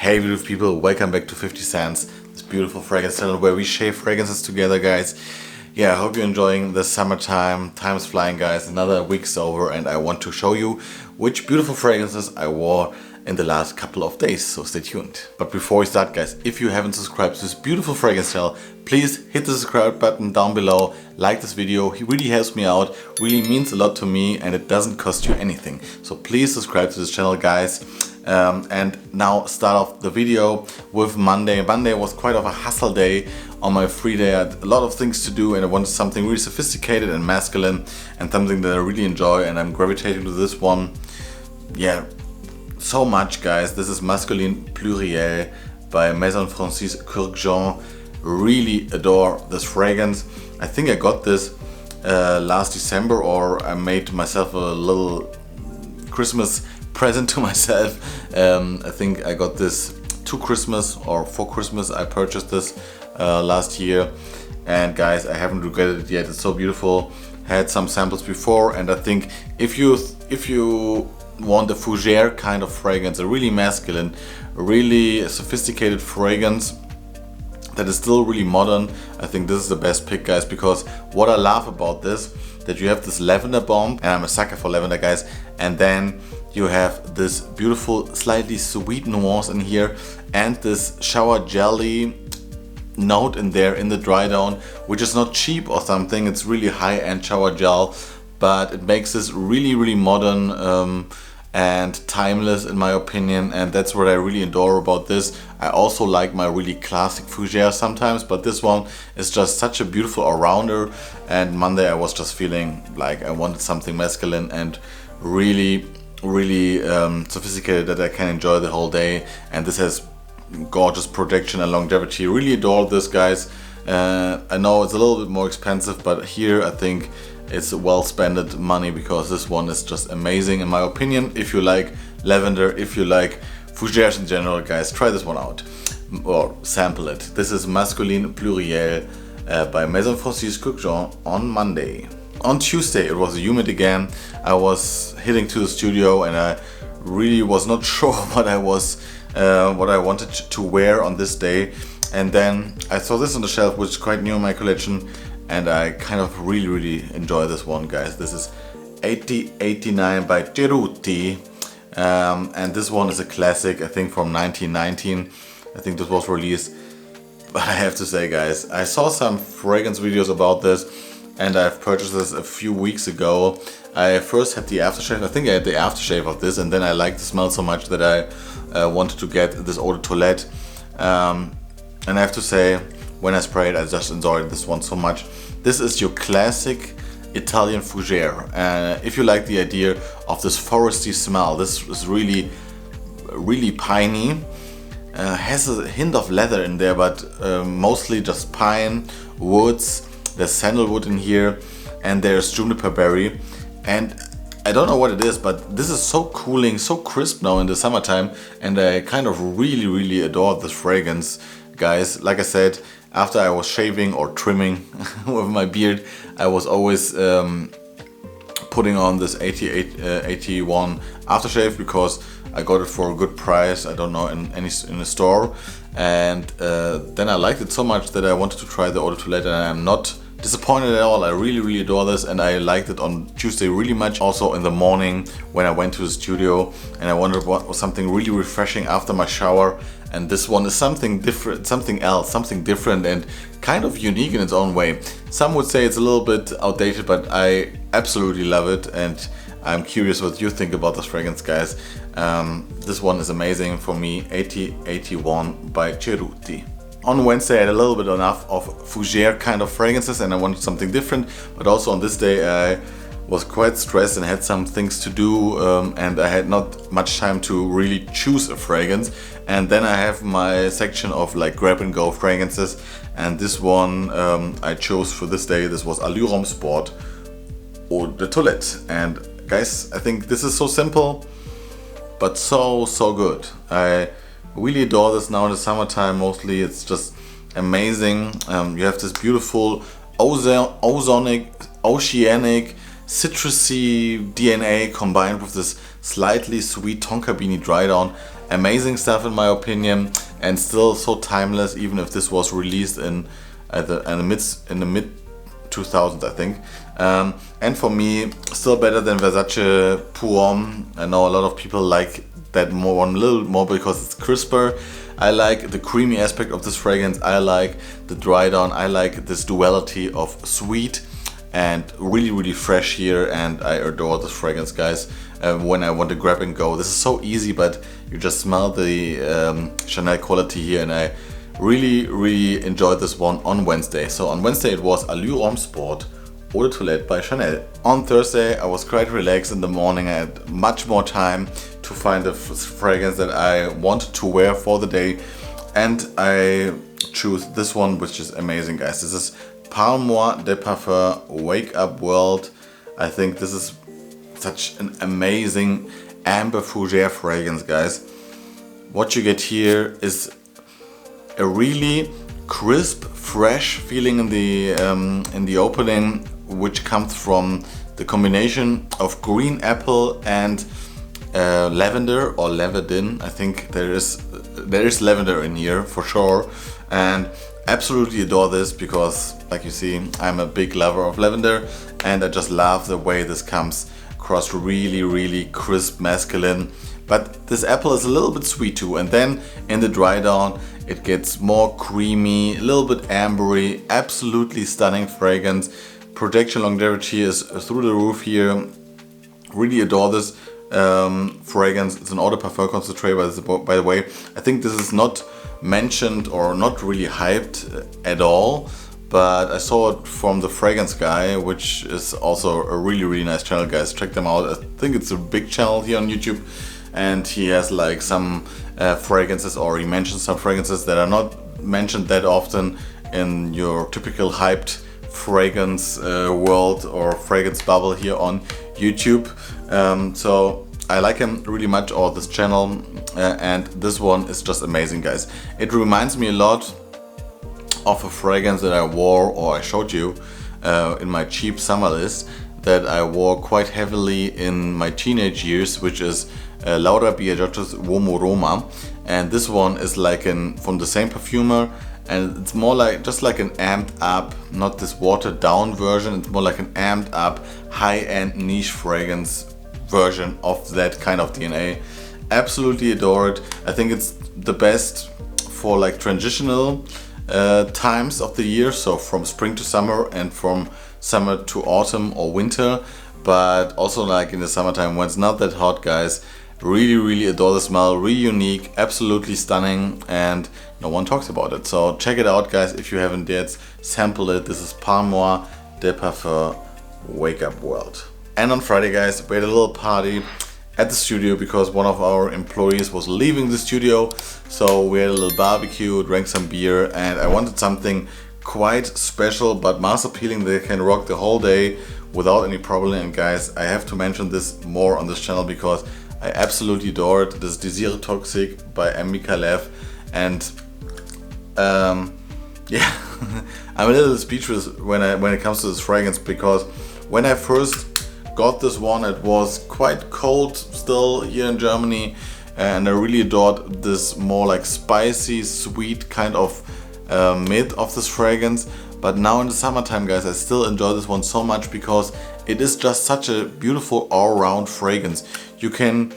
Hey beautiful people, welcome back to 50 Cents, this beautiful fragrance channel where we share fragrances together, guys. Yeah, I hope you're enjoying the summertime. Time's flying, guys. Another week's over and I want to show you which beautiful fragrances I wore in the last couple of days, so stay tuned. But before we start, guys, if you haven't subscribed to this beautiful fragrance channel, please hit the subscribe button down below, like this video, it really helps me out, really means a lot to me, and it doesn't cost you anything. So please subscribe to this channel, guys. And now start off the video with Monday. Monday was quite of a hustle day. On my free day I had a lot of things to do and I wanted something really sophisticated and masculine and something that I really enjoy, and I'm gravitating to this one. Yeah, so much, guys. This is Masculine Pluriel by Maison Francis Kurkdjian. Really adore this fragrance. I think I got this last December, or I made myself a little Christmas present to myself. I think I got this to Christmas or for Christmas. I purchased this last year, and guys, I haven't regretted it yet. It's so beautiful. Had some samples before, and I think if you want a fougere kind of fragrance, a really masculine, really sophisticated fragrance that is still really modern, I think this is the best pick, guys, because what I love about this, that you have this lavender bomb, and I'm a sucker for lavender, guys, and then you have this beautiful slightly sweet nuance in here and this shower jelly note in there in the dry down, which is not cheap or something. It's really high-end shower gel, but it makes this really modern and timeless in my opinion, and that's what I really adore about this. I also like my really classic fougere sometimes, but this one is just such a beautiful all-rounder, and Monday I was just feeling like I wanted something masculine and really sophisticated that I can enjoy the whole day, and this has gorgeous projection and longevity. Really adore this, guys. I know it's a little bit more expensive, but here I think it's well spent money because this one is just amazing in my opinion. If you like lavender, if you like fougeres in general, guys, try this one out or sample it. This is Masculine Pluriel by Maison Francis Kurkdjian on Monday. On Tuesday it was humid again. I was heading to the studio and I really was not sure what I wanted to wear on this day, and then I saw this on the shelf, which is quite new in my collection, and I kind of really enjoy this one, guys. This is 8089 by Cerruti, and this one is a classic, I think from 1919. I think this was released, but I have to say, guys, I saw some fragrance videos about this and I've purchased this a few weeks ago. I first had the aftershave. I think I had the aftershave of this, and then I liked the smell so much that I wanted to get this eau de toilette. And I have to say, when I sprayed, I just enjoyed this one so much. This is your classic Italian fougere. If you like the idea of this foresty smell, this is really piney. Has a hint of leather in there, but mostly just pine, woods. There's sandalwood in here, and there's juniper berry, and I don't know what it is, but this is so cooling, so crisp now in the summertime, and I kind of really adore this fragrance, guys. Like I said, after I was shaving or trimming with my beard, I was always putting on this 81 aftershave because I got it for a good price. I don't know, in a store, and then I liked it so much that I wanted to try the eau de toilette, and I'm not disappointed at all. I really adore this, and I liked it on Tuesday really much. Also in the morning when I went to the studio and I wondered what was something really refreshing after my shower, and this one is something different, something else, something different and kind of unique in its own way. Some would say it's a little bit outdated, but I absolutely love it, and I'm curious what you think about this fragrance, guys. This one is amazing for me. 8081 by Cerruti. On Wednesday I had a little bit enough of fougere kind of fragrances and I wanted something different, but also on this day I was quite stressed and had some things to do, and I had not much time to really choose a fragrance. And then I have my section of like grab and go fragrances, and this one I chose for this day. This was Allure Sport Eau de Toilette, and guys, I think this is so simple but so good. I really adore this now in the summertime. Mostly it's just amazing. You have this beautiful oceanic citrusy DNA combined with this slightly sweet tonka beanie dry down. Amazing stuff in my opinion, and still so timeless, even if this was released in the mid 2000s, I think. And for me, still better than Versace Pour-Homme. I know a lot of people like that one a little more because it's crisper. I like the creamy aspect of this fragrance. I like the dry down. I like this duality of sweet and really fresh here, and I adore this fragrance, guys. When I want to grab and go, this is so easy, but you just smell the Chanel quality here, and I really enjoyed this one on Wednesday. So on Wednesday it was Allure Homme Sport Eau de Toilette by Chanel. On Thursday I was quite relaxed in the morning. I had much more time to find the fragrance that I wanted to wear for the day, and I choose this one, which is amazing, guys. This is Parle-moi de Parfum Wake Up World. I think this is such an amazing amber fougere fragrance, guys. What you get here is a really crisp, fresh feeling in the opening, which comes from the combination of green apple and lavender or lavandin. I think there is lavender in here for sure, and absolutely adore this because, like you see, I'm a big lover of lavender, and I just love the way this comes across really crisp, masculine. But this apple is a little bit sweet too, and then in the dry down it gets more creamy, a little bit ambery. Absolutely stunning fragrance. Projection longevity is through the roof here. Really adore this fragrance. It's an eau de parfum concentrate, by the way. I think this is not mentioned or not really hyped at all, but I saw it from the Fragrance Guy, which is also a really nice channel, guys. Check them out. I think it's a big channel here on YouTube, and he has like some fragrances, or he mentions some fragrances that are not mentioned that often in your typical hyped fragrance world or fragrance bubble here on YouTube. So I like him really much, or this channel, and this one is just amazing, guys. It reminds me a lot of a fragrance that I wore, or I showed you in my cheap summer list, that I wore quite heavily in my teenage years, which is Laura Biagiotto's Uomo Roma. And this one is like from the same perfumer, and it's more like just like an amped up, not this watered down version. It's more like an amped up, high-end niche fragrance version of that kind of DNA. Absolutely adore it. I think it's the best for like transitional times of the year, so from spring to summer and from summer to autumn or winter, but also like in the summertime when it's not that hot, guys. Really adore the smell. Really unique, absolutely stunning, and no one talks about it. So check it out, guys, if you haven't yet. Sample it. This is Parle-moi de Parfum Wake Up World. And on Friday, guys, we had a little party at the studio because one of our employees was leaving the studio. So we had a little barbecue, drank some beer, and I wanted something quite special but mass appealing that can rock the whole day without any problem. And guys, I have to mention this more on this channel because I absolutely adore it. This Désir Toxique by M. Mikalev, and yeah, I'm a little speechless when it comes to this fragrance, because when I first got this one, it was quite cold still here in Germany, and I really adored this more like spicy, sweet kind of mid of this fragrance. But now in the summertime, guys, I still enjoy this one so much because it is just such a beautiful all-round fragrance. You can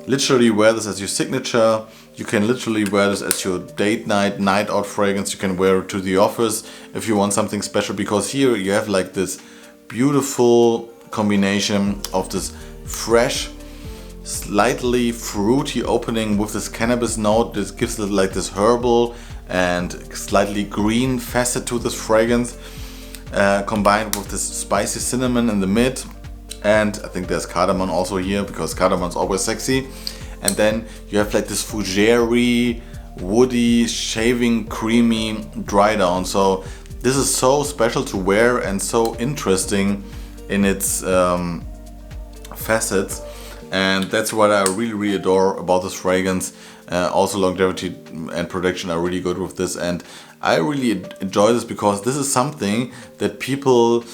literally wear this as your signature. You can literally wear this as your date night, night out fragrance. You can wear it to the office if you want something special, because here you have like this beautiful combination of this fresh, slightly fruity opening with this cannabis note. This gives it like this herbal and slightly green facet to this fragrance, combined with this spicy cinnamon in the mid. And I think there's cardamom also here, because cardamom is always sexy. And then you have like this fougere, woody, shaving, creamy dry down. So this is so special to wear and so interesting in its facets. And that's what I really adore about this fragrance. Also longevity and protection are really good with this, and I really enjoy this because this is something that people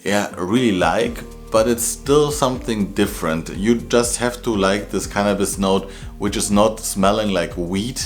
really like, but it's still something different. You just have to like this cannabis note, which is not smelling like weed.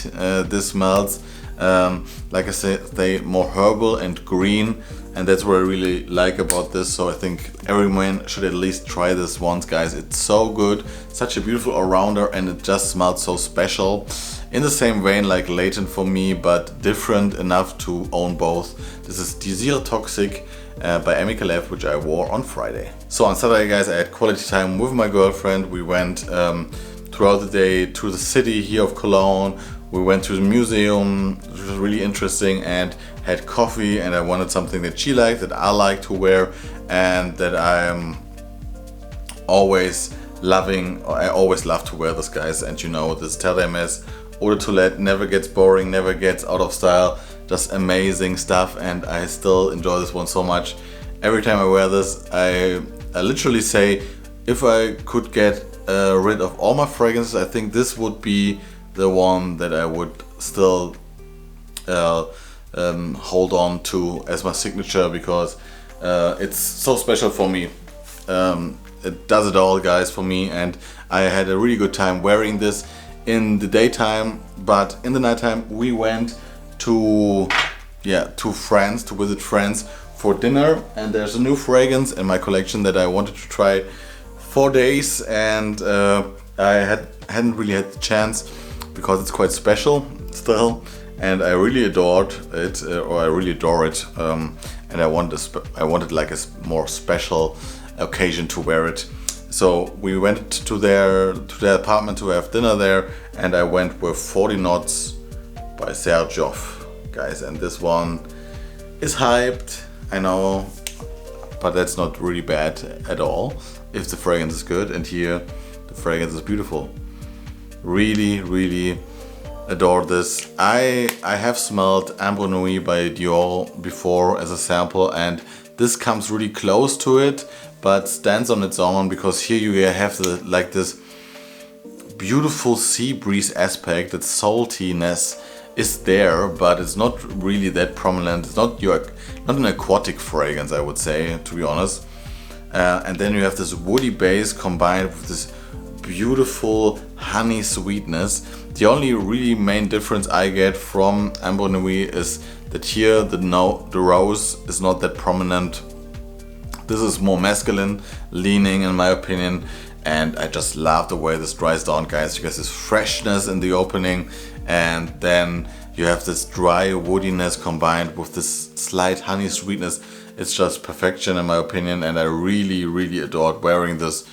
This smells, like I said, they more herbal and green, and that's what I really like about this. So I think everyone should at least try this once, guys. It's so good, such a beautiful all-rounder, and it just smells so special. In the same vein like Latent for me, but different enough to own both. This is Desire Toxic by Amical F, which I wore on Friday. So on Saturday, guys, I had quality time with my girlfriend. We went throughout the day to the city here of Cologne. We went to the museum, which was really interesting, and had coffee, and I wanted something that she liked, that I like to wear, and that I'm always loving. I always love to wear this, guys. And you know, this Terre Eau de Toilette never gets boring, never gets out of style. Just amazing stuff, and I still enjoy this one so much. Every time I wear this, I literally say, if I could get rid of all my fragrances, I think this would be the one that I would still hold on to as my signature, because it's so special for me. It does it all, guys, for me, and I had a really good time wearing this in the daytime, but in the nighttime we went to friends, to visit friends for dinner, and there's a new fragrance in my collection that I wanted to try for days, and I hadn't really had the chance, because it's quite special still, and I really adored it, or I really adore it, and I wanted like a more special occasion to wear it. So we went to their apartment to have dinner there, and I went with 40 Knots by Joff, guys, and this one is hyped, I know, but that's not really bad at all if the fragrance is good, and here the fragrance is beautiful. Really, really adore this. I have smelled Ambre Nuit by Dior before as a sample, and this comes really close to it, but stands on its own, because here you have this beautiful sea breeze aspect. That saltiness is there, but it's not really that prominent. It's not an aquatic fragrance, I would say, to be honest. And then you have this woody base combined with this beautiful honey sweetness. The only really main difference I get from Ambre Nuit is that here the rose is not that prominent. This is more masculine leaning, in my opinion, and I just love the way this dries down, guys. You get this freshness in the opening, and then you have this dry woodiness combined with this slight honey sweetness. It's just perfection, in my opinion, and I really, really adored wearing this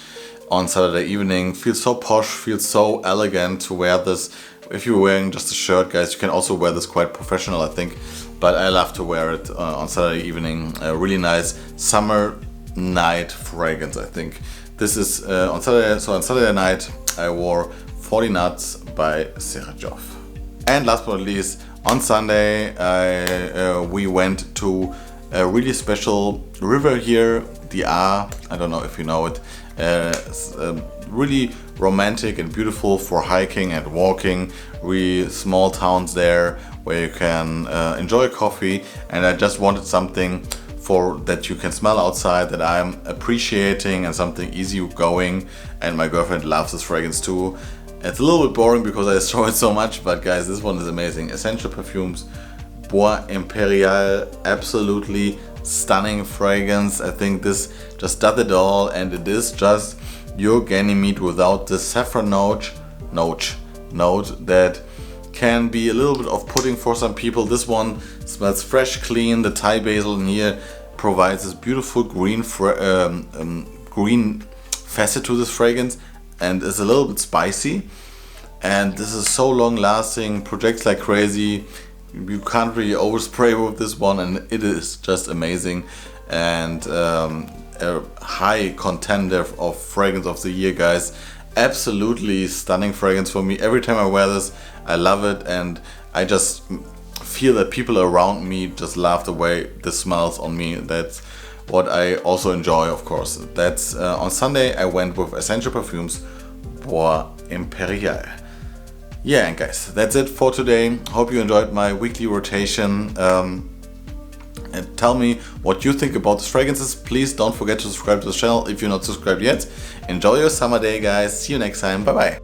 on Saturday evening. Feels so posh, feels so elegant to wear this. If you're wearing just a shirt, guys, you can also wear this quite professional, I think, but I love to wear it on Saturday evening. A really nice summer night fragrance, I think. This is on Saturday, so on Saturday night I wore 40 Nuts by Joff. And last but not least, on Sunday we went to a really special river here, the Aar. I don't know if you know it. It's really romantic and beautiful for hiking and walking. Really small towns there where you can enjoy coffee, and I just wanted something for that you can smell outside, that I'm appreciating, and something easy going. And my girlfriend loves this fragrance too. It's a little bit boring because I destroy it so much, but guys, this one is amazing. Essential Perfumes Bois Imperial, absolutely stunning fragrance. I think this just does it all, and it is just your Ganymede without the saffron note that can be a little bit off-putting for some people. This one smells fresh, clean. The Thai basil in here provides this beautiful green facet to this fragrance, and is a little bit spicy. And this is so long-lasting, projects like crazy. You can't really overspray with this one, and it is just amazing. And a high contender of fragrance of the year, guys. Absolutely stunning fragrance for me. Every time I wear this, I love it, and I just feel that people around me just love the way this smells on me. That's what I also enjoy, of course. That's on Sunday I went with Essential Perfumes Bois Imperial. Yeah, and guys, that's it for today. Hope you enjoyed my weekly rotation. and tell me what you think about these fragrances. Please don't forget to subscribe to the channel if you're not subscribed yet. Enjoy your summer day, guys. See you next time. Bye bye.